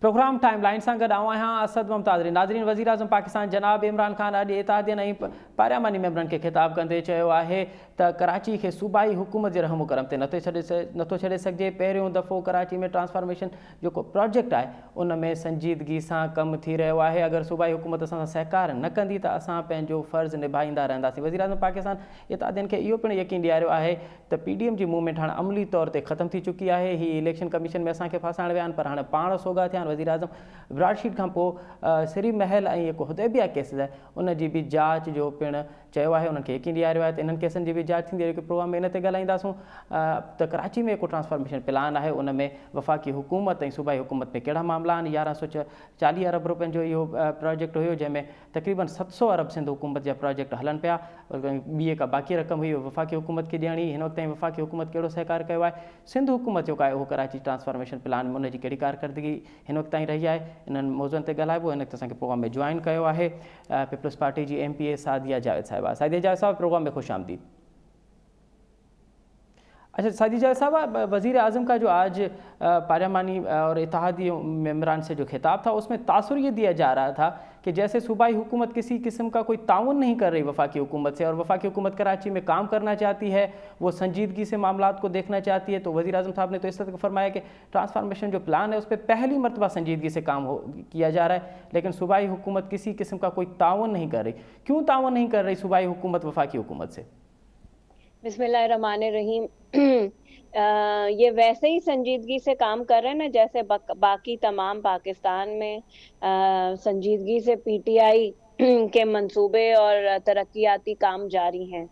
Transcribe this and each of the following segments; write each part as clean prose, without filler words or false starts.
Programme timeline सां गॾु आहियां असद मुमताज़। नाज़रीन, वज़ीर आज़म पाकिस्तान जनाब इमरान ख़ान अॼु इत्तेहादियन ऐं पार्लियामानी मेंबरनि खे ख़िताब कंदे चयो आहे त कराची खे सूबाई हुकूमत जे रहम करम ते नथो छॾे सघिजे। पहिरियों दफ़ो कराची में ट्रांसफॉर्मेशन जेको प्रोजेक्ट आहे उन में संजीदगी सां कमु थी रहियो आहे। अगरि सूबाई हुकूमत असां सां सहकार न कंदी त असां पंहिंजो फ़र्ज़ु निभाईंदा रहंदासीं। वज़ीर आज़म पाकिस्तान इत्तेहादियन खे इहो पिणु यकीन ॾियारियो आहे त PDM जी मूवमेंट हाणे अमली तौर ते ख़तमु थी चुकी आहे। हीअ इलेक्शन कमीशन में असांखे फासाइण विया आहिनि, पर हाणे पाण सोगा थिया आहिनि। वज़ीर आज़म ब्रॉडशीट खां पोइ सिरी महल ऐं जेको हुदैबिया केसिस आहे उन जी बि जांच जो पिणु चयो आहे, उन्हनि खे यकीन ॾियारियो आहे त इन्हनि केसनि जी बि जांच थींदी। जेके प्रोग्राम में इन ते ॻाल्हाईंदासूं त कराची में जेको ट्रांसफॉर्मेशन प्लान आहे उन में वफ़ाक़ी हुकूमत ऐं सूबाई हुकूमत में कहिड़ा मामला आहिनि। 1140 अरब रुपयनि जो इहो प्रोजेक्ट हुयो, जंहिंमें तक़रीबन 700 अरब सिंध हुकूमत जा प्रोजेक्ट हलनि पिया। ॿी का बाक़ी रक़म हुई वफ़ाक़ी हुकूमत खे ॾियणी। हिन वक़्तु ताईं वफ़ाक़ी हुकूमत कहिड़ो सहकार कयो आहे, सिंध हुकूमत जेको आहे उहो कराची ट्रांसफॉर्मेशन प्लान में उनजी कहिड़ी कारकर्दगी हिन वक़्तु ताईं रही आहे, इन्हनि मौज़ुअनि ते ॻाल्हाइबो। हिन वक़्तु असांखे प्रोग्राम में जॉइन कयो आहे पीपल्स पार्टी जी MPA सादिया जावेद साहिबा। सादिया जावेद साहब, प्रोग्राम में खुश आमदीद। अच्छा सादिया जावेद साहब, वज़ीर आज़म का जो आज पार्लियामानी और इत्तेहादी मेम्बरान से जो खिताब था उसमें तासुर ये दिया जा रहा था कि जैसे सूबाई हुकूमत किसी किस्म का कोई ताउन नहीं कर रही वफाकी हुकूमत से, और वफाकी हुकूमत कराची में काम करना चाहती है, वो संजीदगी से मामलात को देखना चाहती है। तो वज़ीर आज़म साहब ने तो इस तरह फरमाया कि ट्रांसफॉर्मेशन जो प्लान है उस पर पहली मरतबा संजीदगी से काम किया जा रहा है, लेकिन सूबाई हुकूमत किसी किस्म का कोई ताउन नहीं कर रही। क्यों ताउन नहीं कर रही सूबाई हुकूमत वफाकी हुकूमत से? बिस्मिल्लाहिर्रहमानिर्रहीम। ये वैसे ही संजीदगी से काम कर रहे हैं ना जैसे बाकी तमाम पाकिस्तान में संजीदगी से PTI के मंसूबे और तरक्याती काम जारी हैं।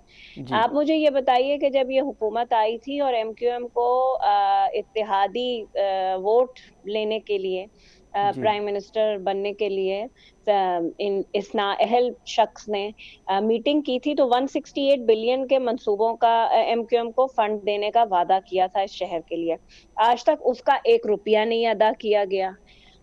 आप मुझे ये बताइए कि जब ये हुकूमत आई थी और MQM को इत्तेहादी वोट लेने के लिए, प्राइम मिनिस्टर बनने के लिए इस नाअहल शख्स ने मीटिंग की थी, तो 168 बिलियन के मंसूबों का MQM को फंड देने का वादा किया था इस शहर के लिए। आज तक उसका 1 रुपया नहीं अदा किया गया।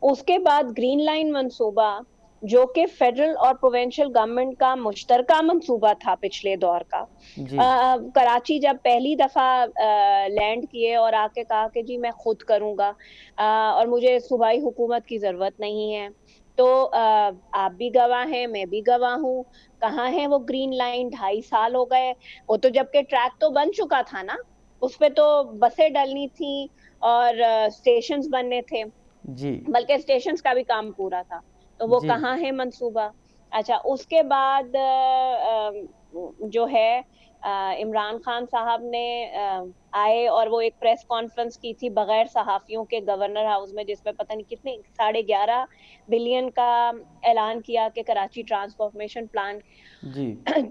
उसके बाद ग्रीन लाइन मंसूबा, जो कि फेडरल और प्रोविंशियल गवर्नमेंट का मुश्तरका मंसूबा था पिछले दौर का, कराची जब पहली दफा लैंड किए और आके कहा कि जी मैं खुद करूंगा और मुझे सूबाई हुकूमत की जरूरत नहीं है, तो आप भी गवाह हैं, मैं भी गवाह हूँ। कहाँ है वो ग्रीन लाइन? 2.5 साल हो गए। वो तो जबकि ट्रैक तो बन चुका था ना, उस पे तो बसें डलनी थी और स्टेशंस बनने थे, बल्कि स्टेशंस का भी काम पूरा था। तो वो कहाँ है मंसूबा? अच्छा, उसके बाद जो है इमरान खान साहब ने आए और वो एक प्रेस कॉन्फ्रेंस की थी बगैर सहाफियों के गवर्नर हाउस में, जिसमें पता नहीं कितने 11.5 बिलियन का ऐलान किया कि कराची ट्रांसफॉर्मेशन प्लान।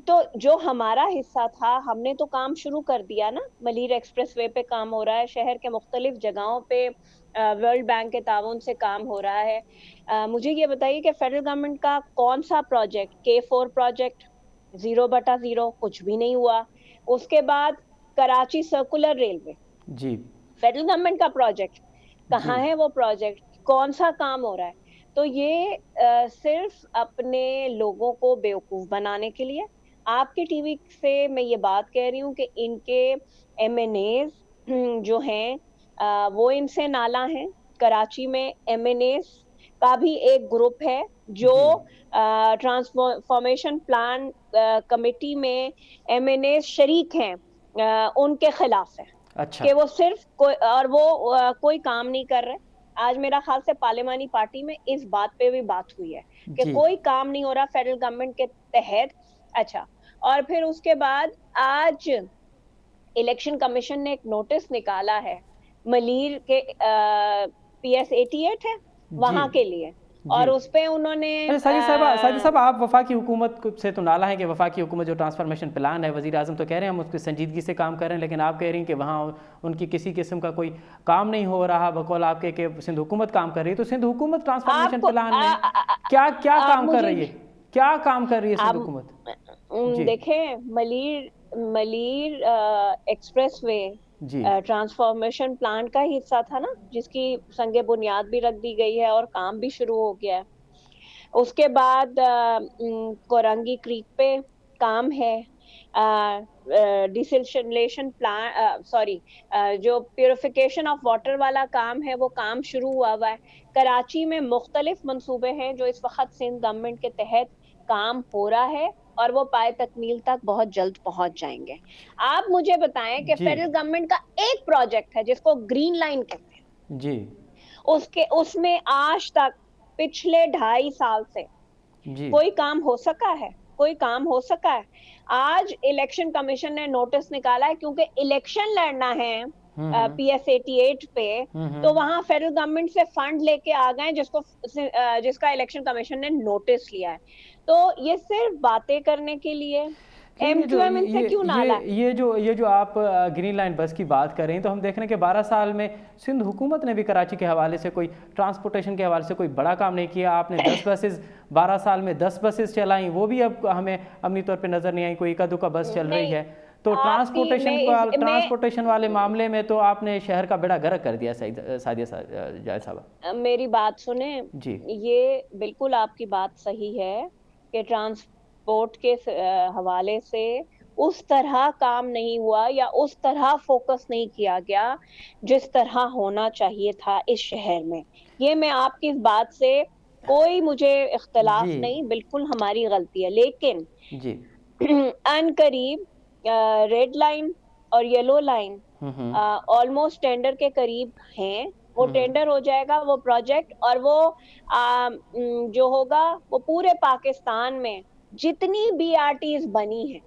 तो जो हमारा हिस्सा था हमने तो काम शुरू कर दिया ना। मलीर एक्सप्रेसवे पे काम हो रहा है, शहर के मुख्तलिफ जगहों पे वर्ल्ड बैंक के ताउन से काम हो रहा है। मुझे ये बताइए कि फेडरल गवर्नमेंट का कौन सा प्रोजेक्ट, K4 प्रोजेक्ट 0/0 कुछ भी नहीं हुआ। उसके बाद Karachi circular railway, federal government का प्रोजेक्ट, कहाँ है वो प्रोजेक्ट? कौन सा काम हो रहा है? तो ये सिर्फ अपने लोगों को बेवकूफ बनाने के लिए, आपके टीवी से मैं ये बात कह रही हूँ कि इनके MNAs जो हैं वो इनसे नाला हैं। कराची में MNAs का भी एक ग्रुप है जो ट्रांसफॉर्मेशन प्लान कमेटी में MNAs शरीक हैं, उनके खिलाफ है। अच्छा। कि वो सिर्फ कोई काम नहीं कर रहे। आज मेरा ख्याल से पार्लियामानी पार्टी में इस बात पे भी बात हुई है कि कोई काम नहीं हो रहा फेडरल गवर्नमेंट के तहत। अच्छा, और फिर उसके बाद आज इलेक्शन कमीशन ने एक नोटिस निकाला है मलीर के PS 88 है वहां के लिए, और उस पे उन्होंने सादी साहब आप वफाकी हुकूमत से तो नाला है कि वफाकी हुकूमत जो ट्रांसफॉर्मेशन प्लान है, वज़ीर आज़म तो कह रहे हैं हम उसकी संजीदगी से काम कर रहे हैं, लेकिन आप कह रही हैं कि वहाँ उनकी किसी किस्म का कोई काम नहीं हो रहा, बकौल आपके कि सिंध हुकूमत काम कर रही है। तो सिंध हुकूमत ट्रांसफॉर्मेशन प्लान में क्या काम कर रही है? क्या काम कर रही है सिंध हुकूमत? देखें, मलीर एक्सप्रेसवे ट्रांसफॉर्मेशन प्लान का हिस्सा था ना, जिसकी संगे बुनियाद भी रख दी गई है और काम भी शुरू हो गया है। उसके बाद कोरंगी क्रीक पे काम है, डिसल्टेशन प्लांट, सॉरी, जो प्यूरिफिकेशन ऑफ वाटर वाला काम है वो काम शुरू हुआ है। कराची में मुख्तलिफ मंसूबे हैं जो इस वक्त सिंध गवर्नमेंट के तहत काम हो रहा है और वो पाए तकमील तक बहुत जल्द पहुंच जाएंगे। आप मुझे बताएं कि जी फेडरल गवर्नमेंट का एक प्रोजेक्ट है जिसको ग्रीन लाइन कहते हैं, जी उसमें आज तक पिछले 2.5 साल से जी कोई काम हो सका है? कोई काम हो सका है? आज इलेक्शन कमीशन ने नोटिस निकाला है क्योंकि इलेक्शन लड़ना है PS 88 पे, तो वहां फेडरल गवर्नमेंट से फंड लेके आ गए जिसका इलेक्शन कमीशन ने नोटिस लिया है। तो ये सिर्फ बातें करने के लिए MQM इनसे क्यों नाला है? ये जो आप ग्रीन लाइन बस की बात कर रहे हैं, तो हम देख रहे हैं कि 12 साल में सिंध हुकूमत ने भी कराची के हवाले से कोई ट्रांसपोर्टेशन के हवाले से कोई बड़ा काम नहीं किया। आपने 10 बसेस 12 साल में 10 बसेस चलाई, वो भी अब हमें अमनी तौर पे नजर नहीं आई, कोई इक्का दुक्का बस चल रही है। तो ट्रांसपोर्टेशन वाले मामले में तो आपने शहर का बेड़ा गर्क कर दिया सादिया जायद साहब। मेरी बात सुने जी, ये बिल्कुल आपकी बात सही है कि ट्रांसपोर्ट के हवाले से उस तरह काम नहीं हुआ या उस तरह फोकस नहीं किया गया जिस तरह होना चाहिए था इस शहर में। ये मैं आपकी इस बात से कोई मुझे इख्तलाफ नहीं, बिल्कुल हमारी गलती है। लेकिन जी अनकरीब रेड लाइन और येलो लाइन ऑलमोस्ट टेंडर के करीब हैं। वो टेंडर हो जाएगा वो प्रोजेक्ट, और वो जो होगा वो पूरे पाकिस्तान में जितनी BRTs बनी हैं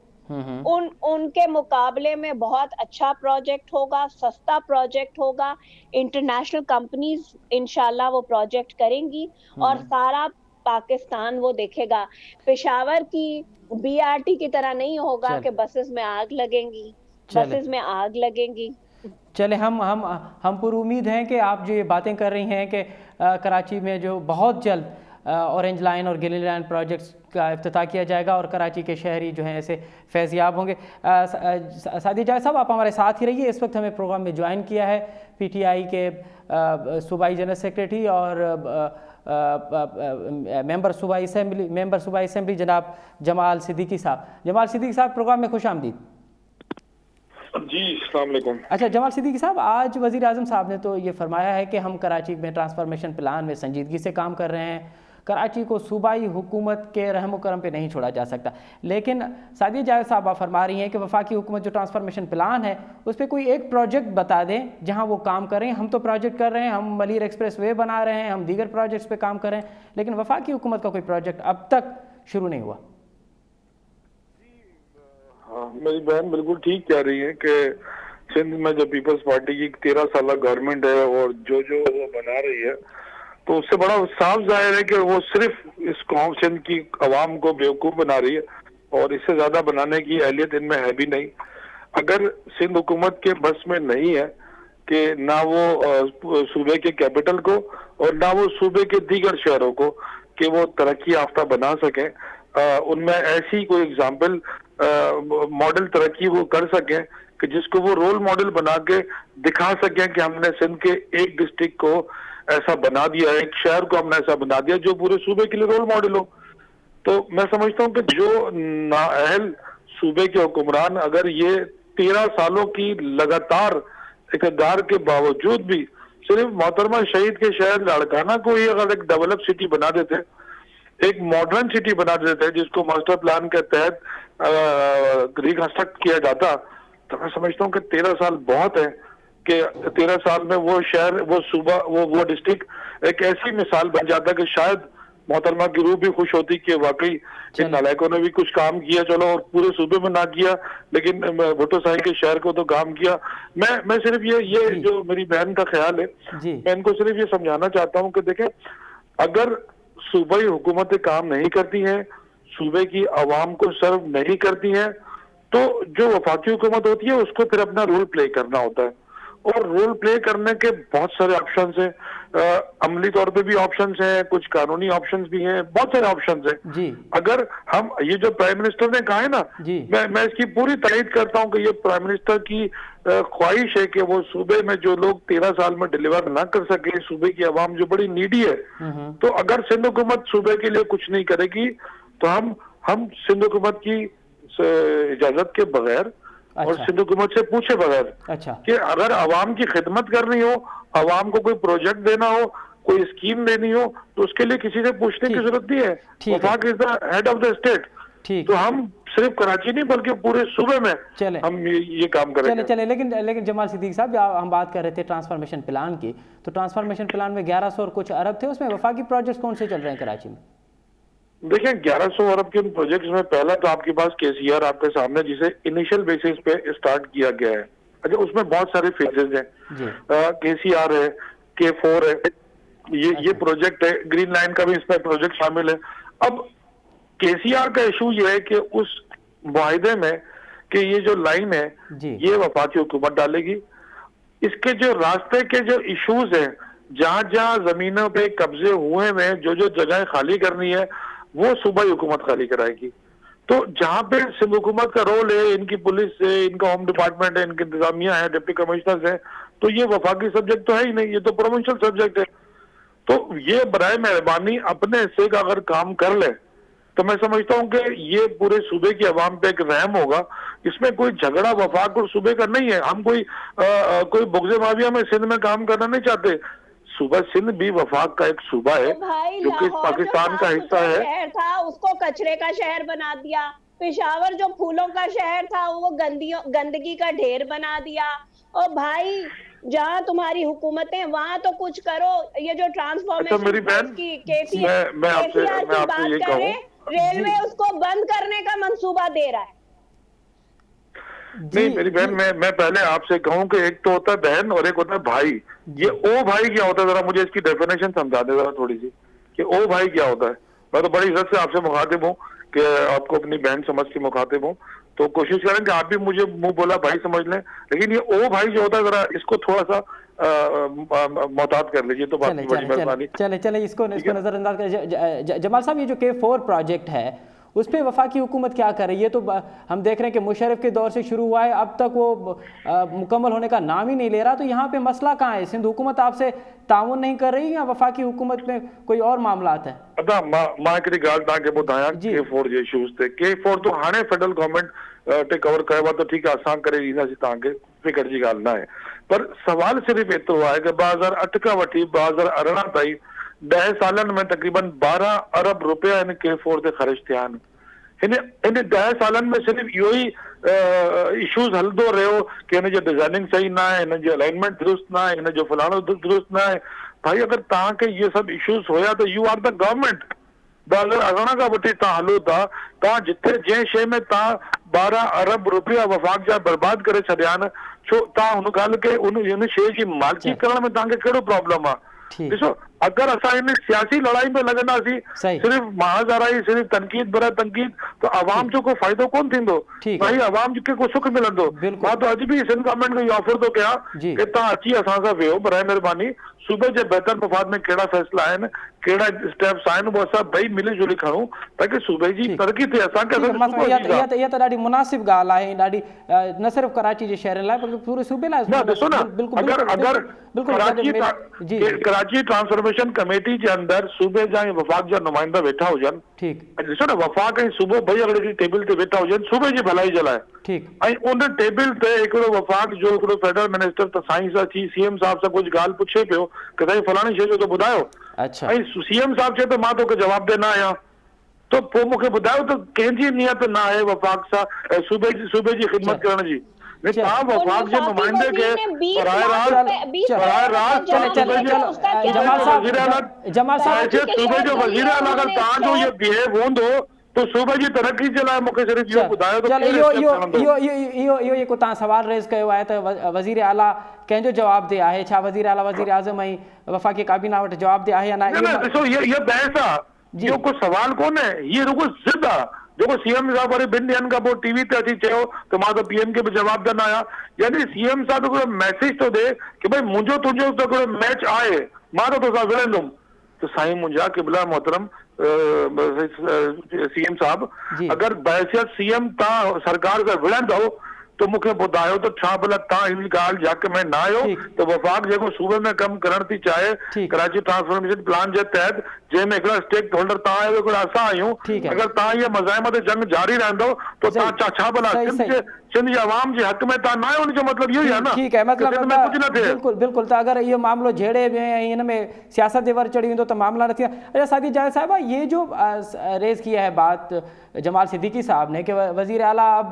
उनके मुकाबले में बहुत अच्छा प्रोजेक्ट होगा, सस्ता प्रोजेक्ट होगा। इंटरनेशनल कंपनीज इंशाल्लाह वो प्रोजेक्ट करेंगी और सारा पाकिस्तान वो देखेगा। पेशावर की BRT की तरह नहीं होगा कि बसेस में आग लगेंगी, बसेस में आग लगेंगी। चले, हम पूरी उम्मीद हैं कि आप जो ये बातें कर रही हैं कि कराची में जो बहुत जल्द ऑरेंज लाइन और ग्रीन लाइन प्रोजेक्ट्स का इफ्तिताह किया जाएगा और कराची के शहरी जो हैं ऐसे फैज़याब होंगे। सादिया जायद साहब, आप हमारे साथ ही रहिए। इस वक्त हमें प्रोग्राम में ज्वाइन किया है PTI के सूबाई जनरल सेक्रेटरी और मेंबर सूबाई असम्बली जनाब जमाल सिद्दीकी साहब। जमाल सिद्दीकी साहब, प्रोग्राम में खुश आमदीद। जी, अस्सलाम वालेकुम। अच्छा जमाल सिद्दीकी साहब, आज वज़ीर आज़म साहब ने तो ये फरमाया है कि हम कराची में ट्रांसफॉर्मेशन प्लान में संजीदगी से काम कर रहे हैं। कराची को सूबाई हुकूमत के रहम करम पे नहीं छोड़ा जा सकता। लेकिन सादिया जायद साहब, आप फरमा रही हैं कि वफाकी हुकूमत जो ट्रांसफॉर्मेशन प्लान है उस पर कोई एक प्रोजेक्ट बता दें जहां वो काम कर रहे हैं। हम तो प्रोजेक्ट कर रहे हैं, हम मलीर एक्सप्रेस वे बना रहे हैं, हम दीगर प्रोजेक्ट्स पे काम कर रहे हैं, लेकिन वफाकी हुकूमत का कोई प्रोजेक्ट अब तक शुरू नहीं हुआ। हाँ, मेरी बहन बिल्कुल ठीक कह रही है कि सिंध में जो पीपल्स पार्टी की 13 साल गवर्नमेंट है और जो वो बना रही है, तो उससे बड़ा साफ जाहिर है कि वो सिर्फ इस कौम सिंध की आवाम को बेवकूफ बना रही है और इससे ज्यादा बनाने की अहलियत इनमें है भी नहीं। अगर सिंध हुकूमत के बस में नहीं है कि ना वो सूबे के कैपिटल को और ना वो सूबे के दीगर शहरों को कि वो तरक्की याफ्ता बना सके, उनमें ऐसी कोई एग्जाम्पल मॉडल तरक्की वो कर सके कि जिसको वो रोल मॉडल बना के दिखा सके कि हमने सिंध के एक डिस्ट्रिक्ट को ऐसा बना दिया, एक शहर को हमने ऐसा बना दिया जो पूरे सूबे के लिए रोल मॉडल हो। तो मैं समझता हूँ कि जो नाअहल सूबे के हुक्मरान अगर ये 13 सालों की लगातार इक़्तिदार के बावजूद भी सिर्फ मोहतरमा शहीद के शहर लाड़काना को ही अगर एक डेवलप सिटी बना देते, एक मॉडर्न सिटी बना देते जिसको मास्टर प्लान के तहत रिकंस्ट्रक्ट किया जाता, तो मैं समझता हूँ कि 13 साल बहुत है कि 13 साल में वो शहर, वो सूबा, वो डिस्ट्रिक्ट एक ऐसी मिसाल बन जाता कि शायद मोहतरमा की रूह भी खुश होती कि वाकई इन नालायकों ने भी कुछ काम किया, चलो और पूरे सूबे में ना किया लेकिन भुट्टो साहिब के शहर को तो काम किया। मैं सिर्फ ये जो मेरी बहन का ख्याल है, मैं इनको सिर्फ ये समझाना चाहता हूँ कि देखें, अगर सूबाई हुकूमतें काम नहीं करती हैं, सूबे की आवाम को सर्व नहीं करती हैं, तो जो वफाकी हुकूमत होती है उसको फिर अपना रोल प्ले करना होता है। और रोल प्ले करने के बहुत सारे ऑप्शंस हैं, अमली तौर पे भी ऑप्शंस हैं, कुछ कानूनी ऑप्शंस भी हैं, बहुत सारे ऑप्शंस हैं। अगर हम ये जो प्राइम मिनिस्टर ने कहा है ना, मैं इसकी पूरी तारीफ करता हूँ कि ये प्राइम मिनिस्टर की ख्वाहिश है कि वो सूबे में जो लोग 13 साल में डिलीवर ना कर सके, सूबे की आवाम जो बड़ी नीडी है, तो अगर सिंध हुकूमत सूबे के लिए कुछ नहीं करेगी तो हम सिंध हुकूमत की से इजाजत के बगैर और अच्छा। सिंध हुकूमत से पूछे बगैर अच्छा कि अगर आवाम की खिदमत करनी हो, आवाम को कोई प्रोजेक्ट देना हो, कोई स्कीम देनी हो, तो उसके लिए किसी से पूछने की ठीक। जरूरत नहीं है। ठीक है। वफाक is the head of the state. ठीक। तो हम सिर्फ कराची नहीं बल्कि पूरे सूबे में चले। हम ये काम करेंगे। चले लेकिन जमाल सिद्दीकी साहब, हम बात कर रहे थे ट्रांसफॉर्मेशन प्लान की, तो ट्रांसफॉर्मेशन प्लान में 1100 और कुछ अरब थे, उसमें वफाकी प्रोजेक्ट्स कौन से चल रहे हैं कराची में? देखिए 1100 अरब के प्रोजेक्ट्स में पहला तो आपके पास केसीआर आपके सामने, जिसे इनिशियल बेसिस पे स्टार्ट किया गया है। अच्छा, उसमें बहुत सारे फेजेस हैं। केसीआर है, K4 है, ये प्रोजेक्ट है, ग्रीन लाइन का भी इसमें प्रोजेक्ट शामिल है। अब केसीआर का इशू ये है कि उस मुआहिदे में कि ये जो लाइन है ये वफाकी हुकूमत डालेगी। इसके जो रास्ते के जो इश्यूज हैं, जहां जहां जमीनों पे कब्जे हुए हैं, जो जो जगह खाली करनी है वो सूबाई हुकूमत खाली कराएगी। तो जहां पे सिंध हुकूमत का रोल है, इनकी पुलिस है, इनका होम डिपार्टमेंट है, इनकी इंतजामिया है, डिप्टी कमिश्नर्स है, तो ये वफाकी सब्जेक्ट तो है ही नहीं, ये तो प्रोविंशियल सब्जेक्ट है। तो ये बराए मेहरबानी अपने हिस्से का अगर काम कर ले तो मैं समझता हूं कि ये पूरे सूबे की आवाम पे एक रहम होगा। इसमें कोई झगड़ा वफाक और सूबे का नहीं है। हम कोई बुग़्ज़े माविया में सिंध में काम करना नहीं चाहते। सूबा सिंध भी वफाक का एक सूबा है जो कि पाकिस्तान का हिस्सा है। शहर था उसको कचरे का शहर बना दिया। पेशावर जो फूलों का शहर था वो गंदगी का ढेर बना दिया। और भाई जहाँ तुम्हारी हुकूमतें वहां तो कुछ करो। ये जो ट्रांसफॉर्मेशन अच्छा मेरी बहन, मैं आपसे ये कहूँ, रेलवे उसको बंद करने का मंसूबा दे रहा है। नहीं मेरी बहन, मैं पहले आपसे कहूं कि एक तो होता है बहन और एक होता है भाई। ये ओ भाई क्या होता है, जरा मुझे इसकी डेफिनेशन समझा दे जरा थोड़ी सी, कि ओ भाई क्या होता है। मैं तो बड़ी इज्जत से आपसे मुखातिब हूँ कि आपको अपनी बहन समझ के मुखातिब हूँ, तो कोशिश करें कि आप भी मुझे मुंह बोला भाई समझ लें। लेकिन ये ओ भाई जो होता है, जरा इसको थोड़ा सा मोहतात कर लीजिए तो बात बड़ी मेहरबानी। चले इसको नजरअंदाज कर। जमाल साहब, ये जो K4 प्रोजेक्ट है उस पर वफाकी हुकूमत क्या कर रही है? तो हम देख रहे हैं कि मुशर्रफ के दौर से शुरू हुआ है, अब तक वो मुकम्मल होने का नाम ही नहीं ले रहा। तो यहाँ पे मसला कहाँ है? सिंध हुकूमत आपसे ताउन नहीं कर रही या वफाकी हुकूमत में कोई और मामलात है? अदा मां हिकिड़ी ॻाल्हि तव्हांखे ॿुधायां K4 जे इशूज़ ते। K4 तो हाणे फेडरल गवर्नमेंट टे कवर कयो आहे, तो ठीकु आहे असां करे ॾींदासीं तव्हांखे, फिकर जी ॻाल्हि न आहे। पर सवाल सिर्फ़ु एतिरो आहे कि 2008 खां वठी 2018 ताईं 10 सालनि में तक़रीबन 12 अरब रुपया इन K4 ते ख़र्च थिया आहिनि। इन 10 सालनि में सिर्फ़ु इहो ई इशूज़ हलंदो रहियो कि हिन जो डिज़ाइनिंग सही न आहे, हिन जो अलाइनमेंट दुरुस्त न आहे, हिन जो फलाणो दुरुस्त न आहे। भाई अगर तव्हांखे इहे सभु इशूज़ हुया त यू आर द गवर्नमेंट। 2018 खां वठी तव्हां हलो था, तव्हां जिथे जंहिं शइ में तव्हां 12 अरब रुपया वफ़ाक जा बर्बाद करे छॾिया आहिनि, छो तव्हां हुन ॻाल्हि खे हुन शइ जी मालिकी करण में तव्हांखे कहिड़ो प्रॉब्लम आहे? ॾिसो, अगर असां इन सियासी लड़ाई में लॻंदासीं, सिर्फ़ महाज़ाराई, सिर्फ़ तनक़ीद बरा तनक़ीद, तो आवाम जो को फ़ाइदो कोन थींदो। भाई आवाम खे को सुख मिलंदो। मां तो अॼु बि सिंध गवर्नमेंट खे इहो ऑफर थो कयां कि तव्हां अची असां सां वेहो, बराए महिरबानी सूबे जे बहितर मफ़ाद में कहिड़ा फ़ैसिला आहिनि, कहिड़ा स्टेप्स आहिनि, वो असां ॿई मिली जुली खणूं ताकि सूबे जी तरक़ी थिए। इहा त ॾाढी मुनासिब ॻाल्हि आहे, ॾाढी न सिर्फ़ कराची जे शहर लाइ बल्कि पूरे सूबे लाइ। ॾिसो न, अगर कराची ट्रांसफॉर्मेशन कमेटी जे अंदर सूबे जा ऐं वफ़ाक जा नुमाइंदा वेठा हुजनि, ॾिसो न, वफ़ाक ऐं सूबो ॿई अगरि टेबल ते वेठा हुजनि सूबे जी भलाई जे लाइ, ऐं उन टेबल ते हिकिड़ो वफ़ाक जो हिकिड़ो फेडरल मिनिस्टर त साईं सां अची CM साहब सां कुझु ॻाल्हि पुछे पियो कि साईं फलाणी शइ जो तो ॿुधायो, ऐं CM साहब चए त मां तोखे जवाब ॾे न आहियां, तो पोइ मूंखे ॿुधायो त कंहिंजी नियत न आहे वफ़ाक सां सूबे जी ख़िदमत करण जी। तव्हां वफ़ाक जे नुमाइंदे खे बराए रास्त सूबे जो वज़ीर आला अगर तव्हांजो इहो बिहेव हूंदो तो सूबे जी तरक़ी जे लाइ मूंखे सिर्फ़ु इहो ॿुधायो त इहो जेको तव्हां सवाल रेज़ कयो आहे त वज़ीर आला कंहिंजो जवाब दे आहे, छा वज़ीर आला वज़ीर आज़म ऐं वफ़ाक़ी काबीना वटि जवाब दे आहे या न? ॾिसो, इहा बहस आहे, इहो को सवाल कोन्हे, हीअ रुॻो ज़िद आहे। जेको CM साहब वरी 2 ॾींहंनि खां पोइ TV ते अची चयो त मां त PM खे बि जवाब ॾींदा आहियां, यानी CM साहब हिकिड़ो मैसेज थो ॾे कि भई मुंहिंजो तुंहिंजो त हिकिड़ो मैच आहे, मां त तोसां विढ़ंदुमि। त साईं मुंहिंजा क़िबला मोहतरम CM साहब, अगर बहसियत CM तव्हां सरकार सां विढ़ंदव तो मूंखे ॿुधायो त छा भला तव्हां हिन ॻाल्हि जाके में न आहियो त वफ़ाक जेको सूबे में कमु करणु थी चाहे कराची ट्रांसफॉर्मेशन प्लान जे तहत जंहिंमें हिकिड़ा स्टेक होल्डर तव्हां आहियो हिकिड़ा असां आहियूं, ठीकु आहे। अगरि तव्हां इहा मज़ाहिमत जंग जारी रहंदो त तव्हां छा भला सिंध जे अवाम जे हक़ में तव्हां न आहियो, उनजो मतिलबु इहो ई आहे न। ठीक है, मतलब सिंध में कुझु न थिए। बिल्कुल बिल्कुल, तो अगर ये मामलो झेड़े में ऐं इन में सियासत जे वर चढ़ी वेंदो तो मामला न थी। अच्छा सादी जावेद साहिबा, ये जो रेज किया है बात जमाल सिद्दीकी साहब ने कि वजीर आला अब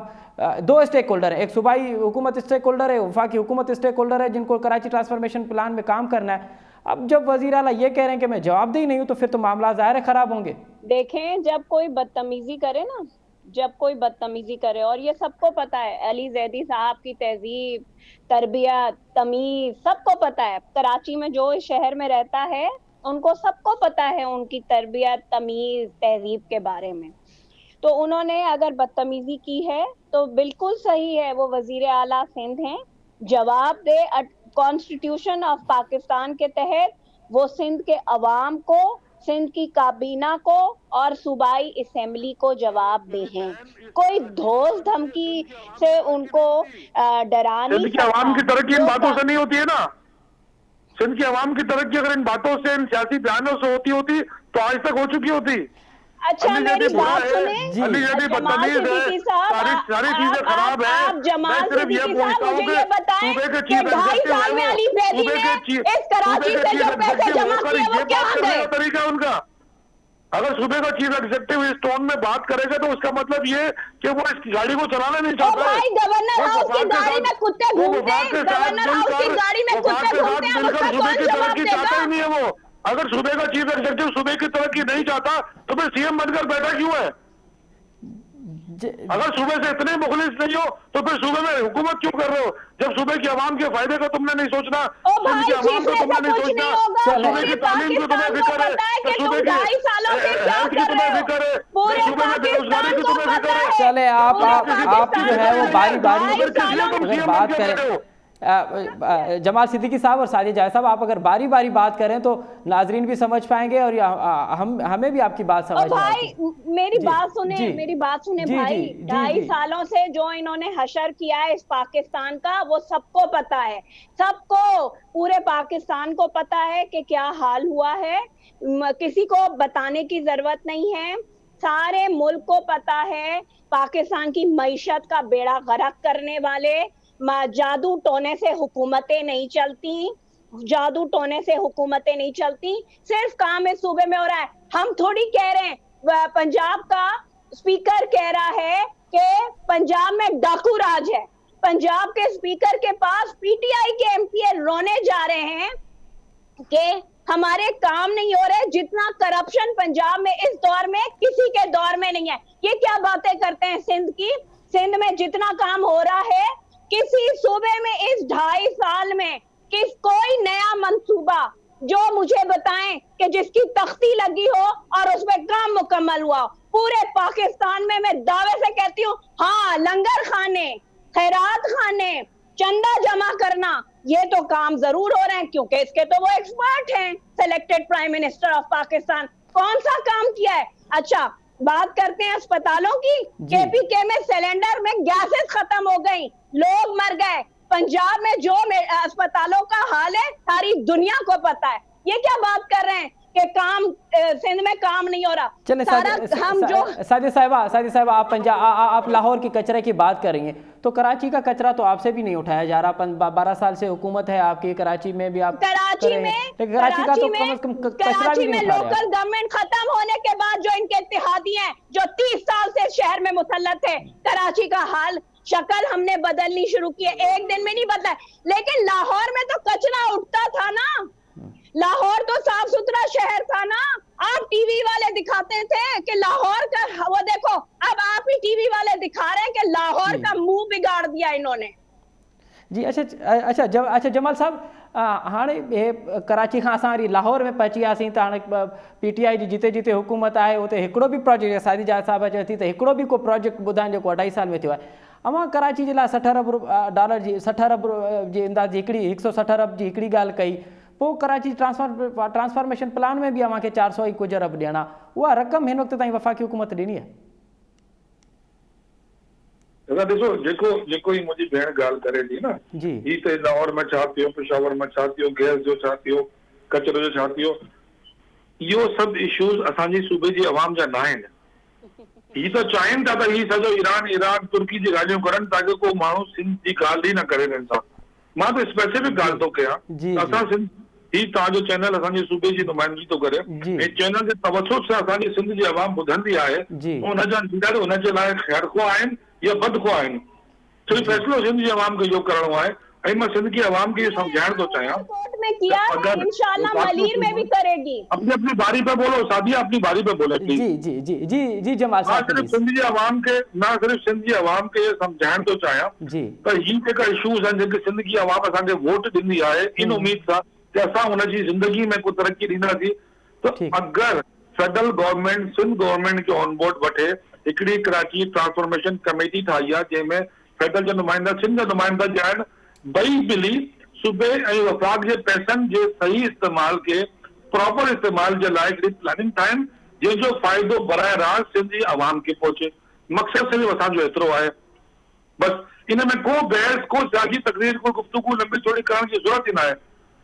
दो स्टेक होल्डर है, एक सूबाई हुकूमत स्टेक होल्डर है, वफाकी हुकूमत स्टेक होल्डर है, जिनको कराची ट्रांसफॉर्मेशन प्लान में काम करना है। अब जब वजीर आला ये कह रहे हैं कि मैं जवाबदेही नहीं हूं, तो फिर तो मामला ज़ाहिर है खराब होंगे। देखें, जब कोई बदतमीजी करे ना, जब कोई बदतमीजी करे, और ये सबको पता है, अली जैदी साहब की तहजीब, तरबियत, तमीज सबको पता है। कराची में जो इस शहर में रहता है उनको सबको पता है उनकी तरबियत, तमीज, तहजीब के बारे में। तो उन्होंने अगर बदतमीजी की है तो बिल्कुल सही है, वो वजीर आला सिंध हैं, जवाब दे। कॉन्स्टिट्यूशन ऑफ पाकिस्तान के तहत वो सिंध के अवाम को, सिंध की काबीना को और सूबाई असेंबली को जवाब दे हैं। कोई धोस धमकी से उनको डरा नहीं सकता। सिंध की अवाम की तरक्की इन बातों से नहीं होती है ना। सिंध की अवाम की तरक्की अगर इन बातों से, इन सियासी बयानों से होती तो आज तक हो चुकी होती। अच्छा, मेरी बात सुने, जमाल सिद्दीकी साहब, सारी चीजें खराब है। आप जमाल सिद्दीकी साहब मुझे ये बताएं कि 2.5 साल में अली जैदी ने इस कराची से जो पैसे जमा किए वो कहाँ गए? तरीका उनका, अगर सूबे का चीफ एग्जीक्यूटिव इस टोन में बात करेगा तो उसका मतलब ये कि वो इस गाड़ी को चलाना नहीं चाहता है। गवर्नर हाउस की गाड़ी में कुत्ते घूमते हैं, गवर्नर हाउस की गाड़ी में कुत्ते घूमते हैं, उसका कौन जवाब देगा? नहीं है वो। अगर सूबे का चीफ एग्जीक्यूटिव सूबे की तरक्की नहीं चाहता तो फिर सीएम बनकर बैठा क्यों है? अगर सूबे से इतने मुखलिस नहीं हो तो फिर सूबे में हुकूमत क्यों कर रहे हो? जब सूबे के अवाम के फायदे का तुमने नहीं सोचना, सिंध के अवाम को तुमने नहीं सोचना, सूबे की तालीम को तुम्हें फिक्र है, सूबे की हेल्थ की तुम्हें फिक्र है, सूबे में बेरोजगारी की तुम्हें फिक्र है। चले आप जो है वो बारी बारी बात करें। जमाल सिद्दीकी साहब और सादिया जावेद साहब, आप अगर बारी बारी बात करें तो नाजरीन भी समझ पाएंगे और हमें भी आपकी बात समझ भाई मेरी बात सुने भाई। 2.5 सालों से जो इन्होंने हशर किया है इस पाकिस्तान का, वो सबको पता है, सबको, पूरे पाकिस्तान को पता है कि क्या हाल हुआ है। किसी को बताने की जरूरत नहीं है, सारे मुल्क को पता है। पाकिस्तान की मईशत का बेड़ा गर्क करने वाले, जादू टोने से हुकूमतें नहीं चलती, जादू टोने से हुकूमतें नहीं चलती। सिर्फ काम इस सूबे में हो रहा है। हम थोड़ी कह रहे हैं, पंजाब का स्पीकर कह रहा है कि पंजाब में डाकू राज है। पंजाब के स्पीकर के पास पीटीआई के एमपीए रोने जा रहे हैं कि हमारे काम नहीं हो रहे। जितना करप्शन पंजाब में इस दौर में किसी के दौर में नहीं है। ये क्या बातें करते हैं सिंध की? सिंध में जितना काम हो रहा है किसी सूबे में इस 2.5 साल में कोई नया मंसूबा जो मुझे बताएं कि जिसकी तख्ती लगी हो और उसमें काम मुकम्मल हुआ। पूरे पाकिस्तान में मैं दावे से कहती हूँ, हाँ, लंगर खाने, खैरात खाने, चंदा जमा करना, ये तो काम जरूर हो रहे हैं क्योंकि इसके तो वो एक्सपर्ट हैं, selected prime minister of Pakistan. कौन सा काम किया है? अच्छा, बात करते हैं अस्पतालों की। केपीके में सिलेंडर में गैसेस खत्म हो गई, लोग मर गए। पंजाब में जो अस्पतालों का हाल है सारी दुनिया को पता है। ये क्या बात कर रहे हैं कि काम सिंध में काम नहीं हो रहा? चले सादिया साहिबा, आप लाहौर के कचरे की बात कर रही हैं, तो कराची का कचरा तो आपसे भी नहीं उठाया जा रहा। 12 साल से हुकूमत है आपकी, कराची में भी आप कराची में लोकल गवर्नमेंट खत्म होने के बाद जो इनके इत्तेहादी हैं, जो 30 साल से शहर में मुसल्लत है, कराची का हाल शक्ल हमने बदलनी शुरू की है। एक दिन में नहीं बदला, लेकिन लाहौर में तो कचरा उठता था ना। लाहौर तो साफ सुथरा शहर था ना। आप टीवी वाले दिखाते थे कि लाहौर का, वो देखो अब आप ही टीवी वाले दिखा रहे हैं कि लाहौर का मुंह बिगाड़ दिया इन्होंने। जी अच्छा जमाल साहब, हाणे कराची खां असां वरी लाहौर में पहुची वियासीं त हाणे पीटीआई जी जिते जिते हुकूमत आहे उते हिकिड़ो बि प्रोजेक्ट, सादी जावेद साहिबा चए थी त हिकिड़ो बि को प्रोजेक्ट ॿुधाइनि जेको 2.5 साल में थियो आहे। अवां कराची जे लाइ $60 अरब जे अंदाज़ हिकिड़ी 160 अरब जी हिकिड़ी ॻाल्हि कई, पोइ कराची ट्रांसफॉर्मेशन प्लान में बि अव्हांखे 400 ई कुझु अरब ॾियणा। उहा रक़म हिन वक़्त ताईं वफ़ाक़ी हुकूमत ॾिनी आहे? ॾिसो, जेको ई मुंहिंजी भेण ॻाल्हि करे थी न, ही त लाहौर में छा थियो, पेशावर में छा थियो, गैस जो छा थियो, कचरे जो छा थियो, इहो सभु इश्यूज़ असांजी सूबे जी अवाम जा न आहिनि। ही तो चाहिनि था त ही सॼो ईरान, इराक, तुर्की जी ॻाल्हियूं करनि ताकी को माण्हू सिंध जी ॻाल्हि ई न करे हिननि सां। मां त स्पेसिफिक ॻाल्हि थो कयां, असां सिंध ही तव्हांजो चैनल असांजे सूबे जी नुमाइंदगी थो करे, हे चैनल जे तवसुत सां असांजी सिंध जी अवाम ॿुधंदी आहे, हुनजा लीडर हुनजे लाइ ख़ैरख़्वाह आहिनि या बदख़्वाह आहिनि। सिर्फ़ु फ़ैसिलो सिंध जी अवाम खे इहो करिणो आहे ऐं मां सिंध की अवाम खे समझाइण थो चाहियां में किया है, इंशाल्लाह मलीर में भी करेगी। अपनी अपनी बारी पे बोलो, सादिया अपनी बारी पे बोले प्लीज। जी जी जी जी जी जमाल साहब, सिर्फ सिंध जी अवाम के ना सिर्फ सिंध जी अवाम के समझाइण थो चाहियां जी त ही जेका इशूज़ आहिनि जेके सिंध की अवाम असांखे वोट ॾिनी आहे इन उम्मीद सां कि असां हुनजी ज़िंदगी में को तरक्की ॾींदासीं, त अगरि फेडरल गवर्नमेंट सिंध गवर्नमेंट खे ऑन बोर्ड वठे, हिकिड़ी कराची ट्रांसफॉर्मेशन कमेटी ठाही आहे जंहिंमें फेडरल जा नुमाइंदा सिंध जा नुमाइंदा जो आहिनि, ॿई मिली सूबे ऐं वफ़ाक़ जे पैसनि जे सही इस्तेमाल के प्रॉपर इस्तेमाल जे लाइ हिकिड़ी प्लानिंग ठाहिनि जंहिंजो फ़ाइदो बराह रास्त सिंध जी अवाम खे पहुचे। मक़सदु सिर्फ़ु असांजो एतिरो आहे। बसि इन में को बहस, को सियासी तकरीर, को गुफ्तगू लंबी चौड़ी करण जी ज़रूरत ई न आहे।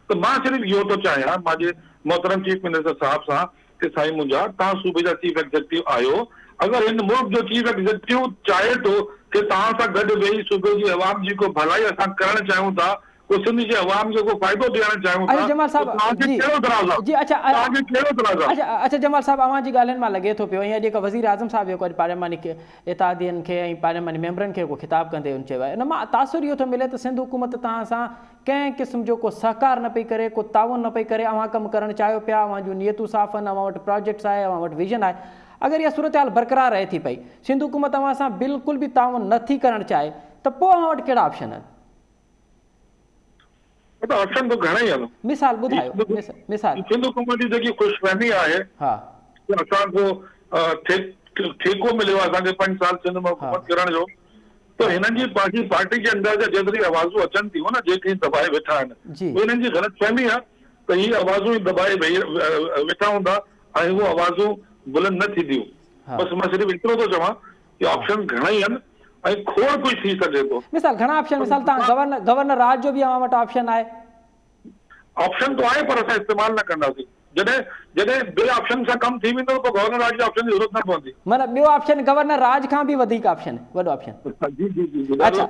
त मां सिर्फ़ु इहो थो चाहियां मुंहिंजे मोहतरम चीफ मिनिस्टर साहब सां कि साईं मुंहिंजा तव्हां सूबे जा चीफ एग्जीक्यूटिव आहियो, अगरि हिन मुल्क जो चीफ एग्जीक्यूटिव चाहे थो कि तव्हां सां गॾु वेही सूबे जी अवाम जी को भलाई असां करणु चाहियूं था, को सिंध जी अवाम जो को फ़ाइदो ॾियणु चाहियूं था, जमाल साहब कहिड़ो तराज़ आहे? जी अच्छा तव्हांखे कहिड़ो तराज़ आहे? अच्छा जमाल साहब, अवां जी ॻाल्हियुनि मां लॻे थो पियो ऐं अॼु वज़ीर आज़म साहिब जेको पार्लियामानी इत्तेहादियुनि खे ऐं पार्लियामानी मेंबरनि खे को ख़िताब कंदे हुन चयो आहे, इन मां तासुर इहो थो मिले त सिंध हुकूमत तव्हां सां कंहिं क़िस्म जो को सहकार न पई करे, को ताउन न पई करे, अवां कमु करणु चाहियो पिया, अवां जूं नियतूं साफ़ आहिनि, अवां वटि प्रोजेक्ट्स आहे, अवां वटि विजन आहे। अगरि इहा सूरत हाल बरक़रार रहे थी पई, सिंध हुकूमत अवां सां बिल्कुलु बि ताउन नथी करणु चाहे, त पोइ अवां वटि कहिड़ा ऑप्शन आहिनि? ऑप्शन तो घणा ई आहिनि। मिसाल ॿुधायो, मिसाल सिंध हुकूमत जी जेकी ख़ुशफ़हमी आहे, हा असांखो ठेको मिलियो आहे असांखे 5 साल सिंध में हुकूमत करण जो, तो हिननि जी पार्टी जे अंदर जा जेतिरी आवाज़ूं अचनि थियूं न, जेके दबाए वेठा आहिनि, हिननि जी ग़लतफ़हमी आहे त ही आवाज़ूं दबाए वेठा हूंदा ऐं उहे आवाज़ूं बुलंद न थींदियूं। बसि मां सिर्फ़ु एतिरो थो चवां कि ऑप्शन घणा ई आहिनि ऐं खोड़ कुझु थी सघे थो। मिसाल घणा ऑप्शन, मिसाल तव्हां गवर्नर राज जो बि अवां वटि ऑप्शन आहे? ऑप्शन तो आहे पर असां इस्तेमालु न कंदासीं। जॾहिं ॿिए ऑप्शन सां कमु थी वेंदो त गवर्नर राज जे ऑप्शन जी ज़रूरत न पवंदी। माना ॿियो ऑप्शन गवर्नर राज खां बि वधीक ऑप्शन, वॾो ऑप्शन। जी जी जी। अच्छा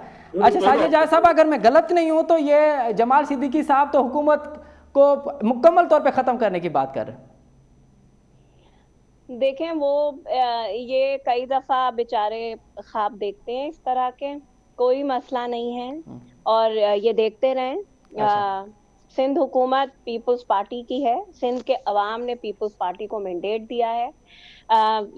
साजिद जावेद साहब, अगर मैं गलत नहीं हूँ तो ये जमाल सिद्दीकी साहब तो हुकूमत को मुकम्मल तौर पे ख़त्म करने की बात कर रहे हैं। देखें वो ये कई दफ़ा बेचारे ख्वाब देखते हैं इस तरह के, कोई मसला नहीं है और ये देखते रहें। सिंध हुकूमत पीपल्स पार्टी की है, सिंध के अवाम ने पीपल्स पार्टी को मैंडेट दिया है,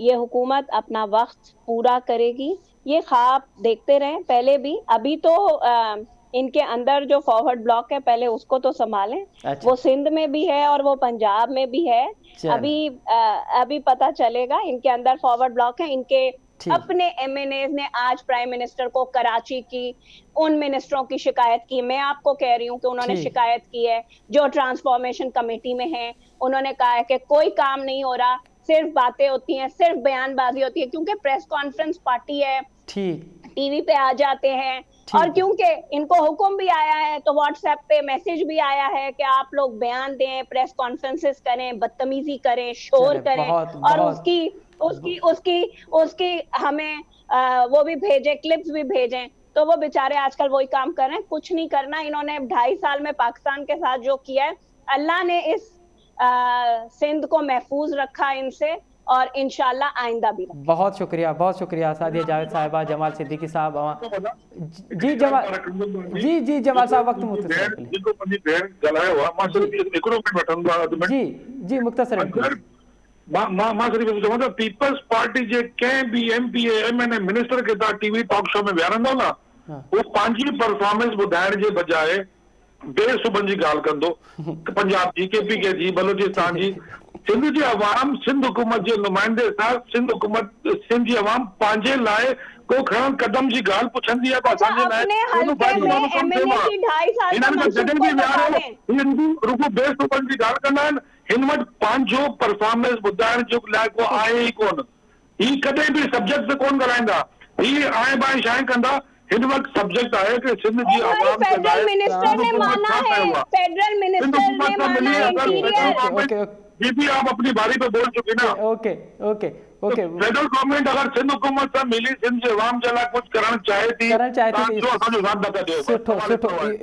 ये हुकूमत अपना वक्त पूरा करेगी, ये ख्वाब देखते रहें। पहले भी, अभी तो इनके अंदर जो फॉरवर्ड ब्लॉक है पहले उसको तो संभालें। वो सिंध में भी है और वो पंजाब में भी है। अभी पता चलेगा, इनके अंदर फॉरवर्ड ब्लॉक है। इनके अपने एमएनएज ने आज प्राइम मिनिस्टर को कराची की उन मिनिस्टरों की शिकायत की। मैं आपको कह रही हूँ कि उन्होंने शिकायत की है जो ट्रांसफॉर्मेशन कमेटी में है। उन्होंने कहा है कि कोई काम नहीं हो रहा, सिर्फ बातें होती हैं, सिर्फ बयानबाजी होती है, क्योंकि प्रेस कॉन्फ्रेंस पार्टी है, टीवी पे आ जाते हैं, और क्योंकि इनको हुक्म भी आया है तो व्हाट्सएप पे मैसेज भी आया है कि आप लोग बयान दें, प्रेस कॉन्फ्रेंसेस करें, बदतमीजी करें, शोर करें, और उसकी हमें वो भी भेजें, क्लिप्स भी भेजें। तो वो बेचारे आजकल वही काम कर रहे हैं, कुछ नहीं करना। इन्होंने 2.5 साल में पाकिस्तान के साथ जो किया है, अल्लाह ने इस सिंध को महफूज रखा इनसे, और इंशाल्लाह आइंदा भी। बहुत शुक्रिया सादिया जावेद साहिबा, जमाल सिद्दीकी साहब। जी जमाल साहब, वक्त मुख्तसर मां सिर्फ़ु चवां थो, पीपल्स पार्टी जे कंहिं बि एमपी एमएनए मिनिस्टर खे तव्हां टीवी टॉक शो में विहारंदो न, वो पंहिंजी परफॉर्मेंस ॿुधाइण जे बजाए बेसुबनि जी ॻाल्हि कंदो, पंजाब जी, केपीके जी, बलूचिस्तान जी। सिंध जी अवाम सिंध हुकूमत जे नुमाइंदे सां सिंध जी अवाम पंहिंजे लाइ को खणण कदम जी ॻाल्हि पुछंदी आहे, असांजे लाइ रुगो बेसुबनि जी ॻाल्हि कंदा आहिनि। हिन वटि पंहिंजो परफॉर्मेंस ॿुधाइण जो लाइ को आहे ई कोन। ही कॾहिं बि सब्जेक्ट ते कोन ॻाल्हाईंदा, ही आए बाए शाए कंदा। हिंद वक्त सब्जेक्ट आया कि सिंध जी आवाम के फेडरल मिनिस्टर ने माना है, फेडरल मिनिस्टर ने माना है इंटीरियर। बीबी आप अपनी बारी पे बोल चुकी ना। Okay okay okay federal government अगर सिंध हुकूमत सां मिली सिंध जे अवाम जे लाइ कुछ करण चाहे थी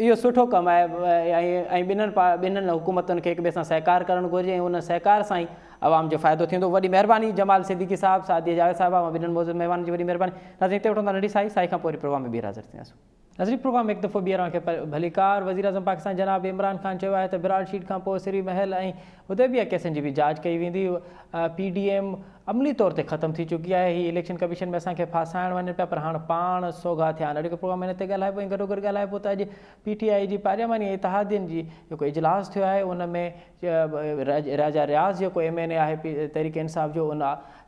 इहो सुठो कमु आहे ऐं ॿिन्हिनि हुकूमतुनि खे हिक ॿिए सां सहकार करणु घुरिजे ऐं उन सहकार सां ई आवाम जो फ़ाइदो थींदो। वॾी महिरबानी जमाल सिद्दीकी साहब, सादिया जावेद साहिबा ऐं ॿिन्हिनि मौजूद महिमान जी वॾी महिरबानी। नाज़रीन हिते वठूं था नंढी साई खां पोइ वरी प्रोग्राम में ॿीहर हाज़िर थियासीं। नज़री प्रोग्राम हिकु दफ़ो ॿीहर खे भलीकार वज़ीर आज़म पाकिस्तान जनाब इमरान ख़ान चयो आहे त विराट शीट खां पोइ सिरी महल ऐं हुदैबिया केसनि जी बि जांच कई वेंदी। PDM अमली तौर ते ख़तमु थी चुकी आहे। हीअ इलेक्शन कमीशन में असांखे फासाइण वञनि पिया, पर हाणे पाण सोगा थिया आहिनि। अॼु प्रोग्राम में हिन ते ॻाल्हाइबो ऐं गॾोगॾु ॻाल्हाइबो त अॼु PTI जी पार्लियामानी इतिहादियुनि जी जेको इजलास थियो आहे उन में राजा रियाज़ जेको MNA आहे तहरीक इंसाफ़ जो, उन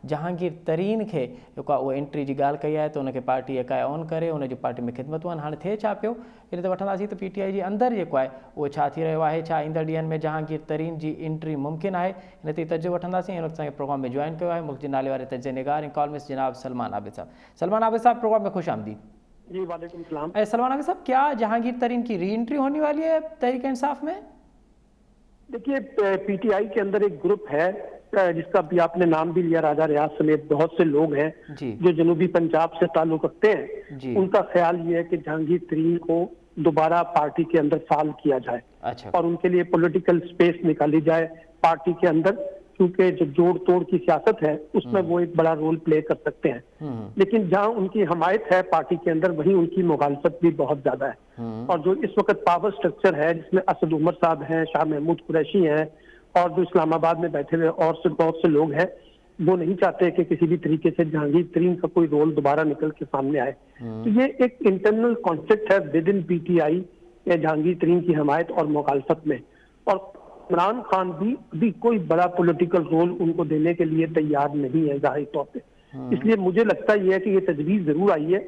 जहांगीर तरीन खे जेको आहे उहा एंट्री जी ॻाल्हि कई आहे त उनखे पार्टी यकाए ऑन करे उनजी पार्टी में ख़िदमतूं आहिनि। हाणे थिए छा पियो इन ते वठंदासीं त PTI जी अंदरि जेको आहे उहो छा थी रहियो आहे, छा ईंदड़ ॾींहंनि में जहांगीर तरीन जी एंट्री मुमकिन आहे, हिन ते तजुर्बो वठंदासीं। हिन वक़्तु असांखे प्रोग्राम में जॉइन कयो आहे मुल्क जे नाले वारे तजिया निगार ऐं कॉलमिस्ट जनाब सलमान आबिद साहब। सलमान आबिद साहब प्रोग्राम में खुश आमदीद। जी वालेकुम सलाम। सलमान आबिद साहब, क्या जहांगीर तरीन की री एंट्री होने वाली है तहरीक इंसाफ में? देखिए PTI के अंदर एक ग्रुप है जिसका भी आपने नाम भी लिया, राजा रियाज समेत बहुत से लोग हैं जो जनूबी पंजाब से ताल्लुक रखते हैं। उनका ख्याल ये है कि जहांगीर तरीन को दोबारा पार्टी के अंदर फाल किया जाए। अच्छा। और उनके लिए पॉलिटिकल स्पेस निकाली जाए पार्टी के अंदर, क्योंकि जो जोड़ तोड़ की सियासत है उसमें वो एक बड़ा रोल प्ले कर सकते हैं। लेकिन जहां उनकी हमायत है पार्टी के अंदर, वहीं उनकी मुखालफत भी बहुत ज्यादा है। और जो इस वक्त पावर स्ट्रक्चर है जिसमें असद उमर साहब हैं, शाह महमूद कुरैशी हैं और जो इस्लामाबाद में बैठे हुए और से बहुत से लोग हैं, वो नहीं चाहते कि किसी भी तरीके से जहांगीर तरीन का कोई रोल दोबारा निकल के सामने आए। तो ये एक इंटरनल कॉन्फ्लिक्ट है विद इन PTI जहांगीर तरीन की हमायत और मुखालफत में। और इमरान खान भी अभी कोई बड़ा पॉलिटिकल रोल उनको देने के लिए तैयार नहीं है जाहिर तौर पे। इसलिए मुझे लगता यह है कि ये तजवीज जरूर आई है,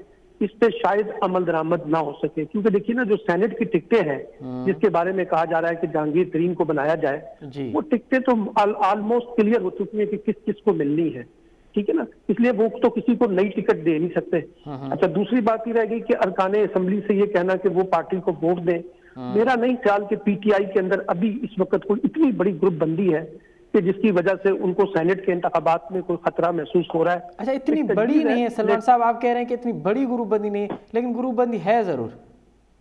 इस पे शायद अमल दरामद ना हो सके। क्योंकि देखिए ना, जो सेनेट की टिकटें हैं जिसके बारे में कहा जा रहा है कि जहांगीर तरीन को बनाया जाए, वो टिकटें तो ऑलमोस्ट क्लियर हो चुकी है कि किस किस को मिलनी है, ठीक है ना। इसलिए वो तो किसी को नई टिकट दे नहीं सकते। अच्छा, दूसरी बात ये रहेगी कि अरकाने असेंबली से ये कहना कि वो पार्टी को वोट दें, मेरा नहीं ख्याल कि PTI के अंदर अभी इस वक्त कोई इतनी बड़ी ग्रुप बंदी है कि जिसकी वजह से उनको सेनेट के इंतखाबात में कोई खतरा महसूस हो रहा है। अच्छा, इतनी बड़ी नहीं है सलमान साहब, आप कह रहे हैं कि इतनी बड़ी ग्रुप बंदी नहीं है, लेकिन ग्रुप बंदी है जरूर।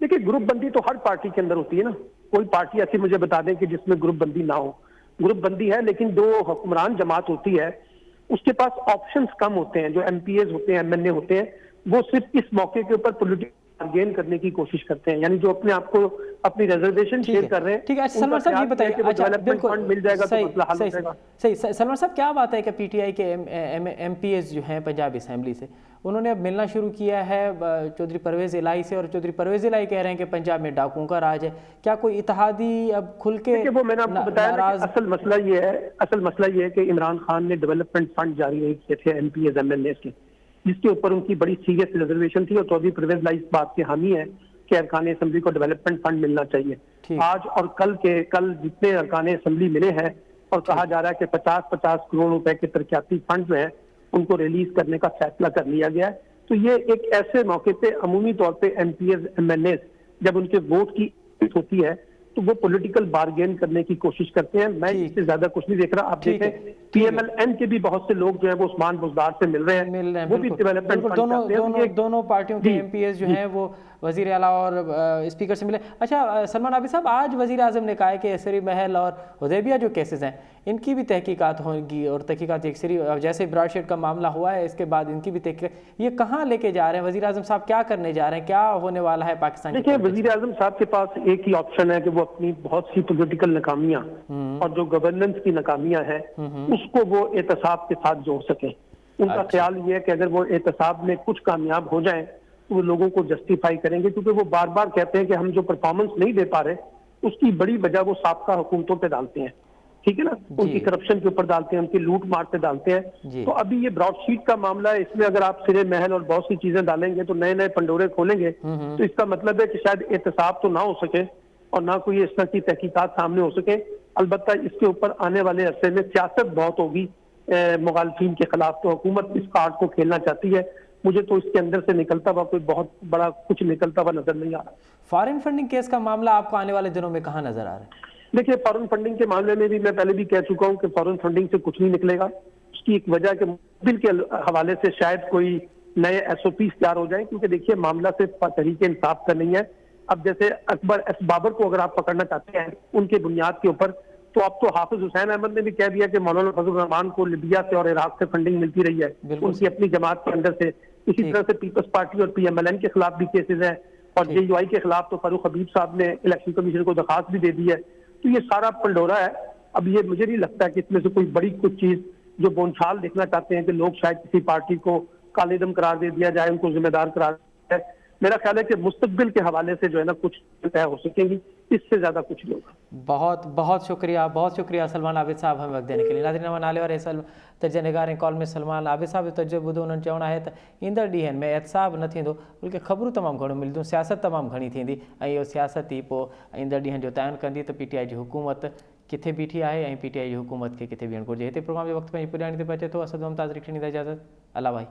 देखिए, ग्रुप बंदी तो हर पार्टी के अंदर होती है ना। कोई पार्टी ऐसी मुझे बता दें कि जिसमें ग्रुप बंदी ना हो। ग्रुप बंदी है, लेकिन जो हुक्मरान जमात होती है उसके पास ऑप्शंस कम होते हैं। जो MPAs होते हैं, MNA होते हैं, वो सिर्फ इस मौके के ऊपर पॉलिटिकल गेन करने की कोशिश करते हैं, यानी जो अपने आप को अपनी रिजर्वेशन शेयर कर रहे हैं। ठीक है सलमान साहब, ये बताइए, अच्छा बिल्कुल मिल जाएगा तो मसला हल हो जाएगा। सही सलमान साहब, क्या बात है कि PTI के MPAs जो हैं पंजाब असेंबली से, उन्होंने अब मिलना शुरू किया है चौधरी परवेज इलाही से, और चौधरी परवेज इलाही कह रहे हैं कि पंजाब में डाकुओं का राज है। क्या कोई इत्तेहादी अब खुल के? वो मैंने आपको बताया, असल मसला ये है कि इमरान खान ने डेवलपमेंट फंड जारी नहीं किए थे MPAs MNAs के, जिसके ऊपर उनकी बड़ी सीरियस रिजर्वेशन थी। और चौधरी परवेज इलाही इस बात के हामी है कि अरकाने असेंबली को डेवलपमेंट फंड मिलना चाहिए। आज और कल जितने अरकाने असेंबली मिले हैं और कहा जा रहा है कि 50-50 करोड़ रुपए के तरक्याती फंड जो है उनको रिलीज करने का फैसला कर लिया गया है। तो ये एक ऐसे मौके पे अमूमी तौर पे MPAs MNAs जब उनके वोट की होती है तो वो पॉलिटिकल बार्गेन करने की कोशिश करते हैं। मैं इससे ज्यादा कुछ नहीं देख रहा। आप देखें PMLN के भी बहुत से लोग जो है वो उस्मान बुज़दार से मिल रहे हैं, वो भी डेवलपमेंट फंड दोनों पार्टियों के MPAs जो हैं वो वज़ीर आला और स्पीकर से मिले। अच्छा सलमान आबिद साहब, आज वज़ीर आज़म ने कहा है कि सिरी महल और हुदैबिया जो केसेस हैं इनकी भी तहकीकात होगी, और तहकीकात एक सिरी जैसे ब्रॉड शीट का मामला हुआ है इसके बाद इनकी भी तहकीकात, ये कहाँ लेके जा रहे हैं वज़ीर आज़म साहब? क्या करने जा रहे हैं? क्या होने वाला है पाकिस्तान? देखिए, वज़ीर आज़म साहब के पास एक ही ऑप्शन है कि वो अपनी बहुत सी पॉलिटिकल नाकामियां और जो गवर्नेंस की नाकामियां हैं उसको वो एहतसाब के साथ जोड़ सके। उनका ख्याल ये है कि अगर वो एहतसाब में कुछ कामयाब हो जाए तो वो लोगों को जस्टिफाई करेंगे, क्योंकि वो बार बार कहते हैं कि हम जो परफॉर्मेंस नहीं दे पा रहे उसकी बड़ी वजह वो साबका हुकूमतों पे डालते हैं, ठीक है ना, उनकी करप्शन के ऊपर डालते हैं, उनकी लूट मार पे डालते हैं। तो अभी ये ब्रॉडशीट का मामला है, इसमें अगर आप सिरे महल और बहुत सी चीजें डालेंगे तो नए नए पंडोरे खोलेंगे। तो इसका मतलब है कि शायद एहतसाब तो ना हो सके और ना कोई इस तरह की तहकीकात सामने हो सके। अलबत्ता इसके ऊपर आने वाले अरसे में सियासत बहुत होगी मुखालफिन के खिलाफ। तो हुकूमत इस कार्ड को खेलना चाहती है मुझे तो इसके अंदर से निकलता हुआ कोई बहुत बड़ा कुछ निकलता हुआ नजर नहीं आ रहा। फॉरेन फंडिंग केस का मामला आपको आने वाले दिनों में कहाँ नजर आ रहा है? देखिए, फॉरेन फंडिंग के मामले में भी मैं पहले भी कह चुका हूं कि फॉरेन फंडिंग से कुछ नहीं निकलेगा। उसकी एक वजह के बिल के हवाले से शायद कोई नए एसओपी तैयार हो जाए, क्योंकि देखिए मामला सिर्फ तहरीक इंसाफ का नहीं है। अब जैसे अकबर एस बाबर को अगर आप पकड़ना चाहते हैं उनके बुनियाद के ऊपर, तो अब तो हाफिज हुसैन अहमद ने भी कह दिया कि मौलाना फजल रहमान को लिबिया से और इराक से फंडिंग मिलती रही है उनकी अपनी जमात के अंदर से। इसी तरह से पीपल्स पार्टी और पीएमएलएन के खिलाफ भी केसेस हैं, और जेयूआई के खिलाफ तो फारूक हबीब साहब ने इलेक्शन कमीशन को दरखास्त भी दे दी है। तो ये सारा पंडोरा है। अब ये मुझे नहीं लगता कि इसमें से कोई बड़ी कुछ चीज जो बोलचाल देखना चाहते हैं कि लोग शायद किसी पार्टी को कालेदम करार दे दिया जाए, उनको जिम्मेदार करार दिया जाए। मेरा ख्याल है कि मुस्तकबिल के हवाले से जो है ना कुछ तय हो सकेंगी, इससे ज्यादा कुछ नहीं होगा। बहुत बहुत शुक्रिया सलमान आबिद साहब हमें वक्त देने के लिए। नाज़रीन नाले वारे तर्ज निगार कॉल में सलमान आबिद साहब जो तर्जो ॿुधो उन्हनि चवणु आहे त ईंदड़ ॾींहंनि में एहतसाब न थींदो, बल्कि ख़बरूं तमामु घणो मिलंदियूं, सियासत तमामु घणी थींदी ऐं इहो सियासत ई पोइ ईंदड़ ॾींहंनि जो तयन कंदी त पीटीआई जी हुकूमत किथे बीठी आहे ऐं पीटीआई जी हुकूमत खे किथे बीहणु घुरिजे। हिते प्रोग्राम जो वक़्तु पंहिंजी पुॼाणी ते पहुचे थो। असद मुमताज़ रिखणी ॾींदा इजाज़त। अला भाई।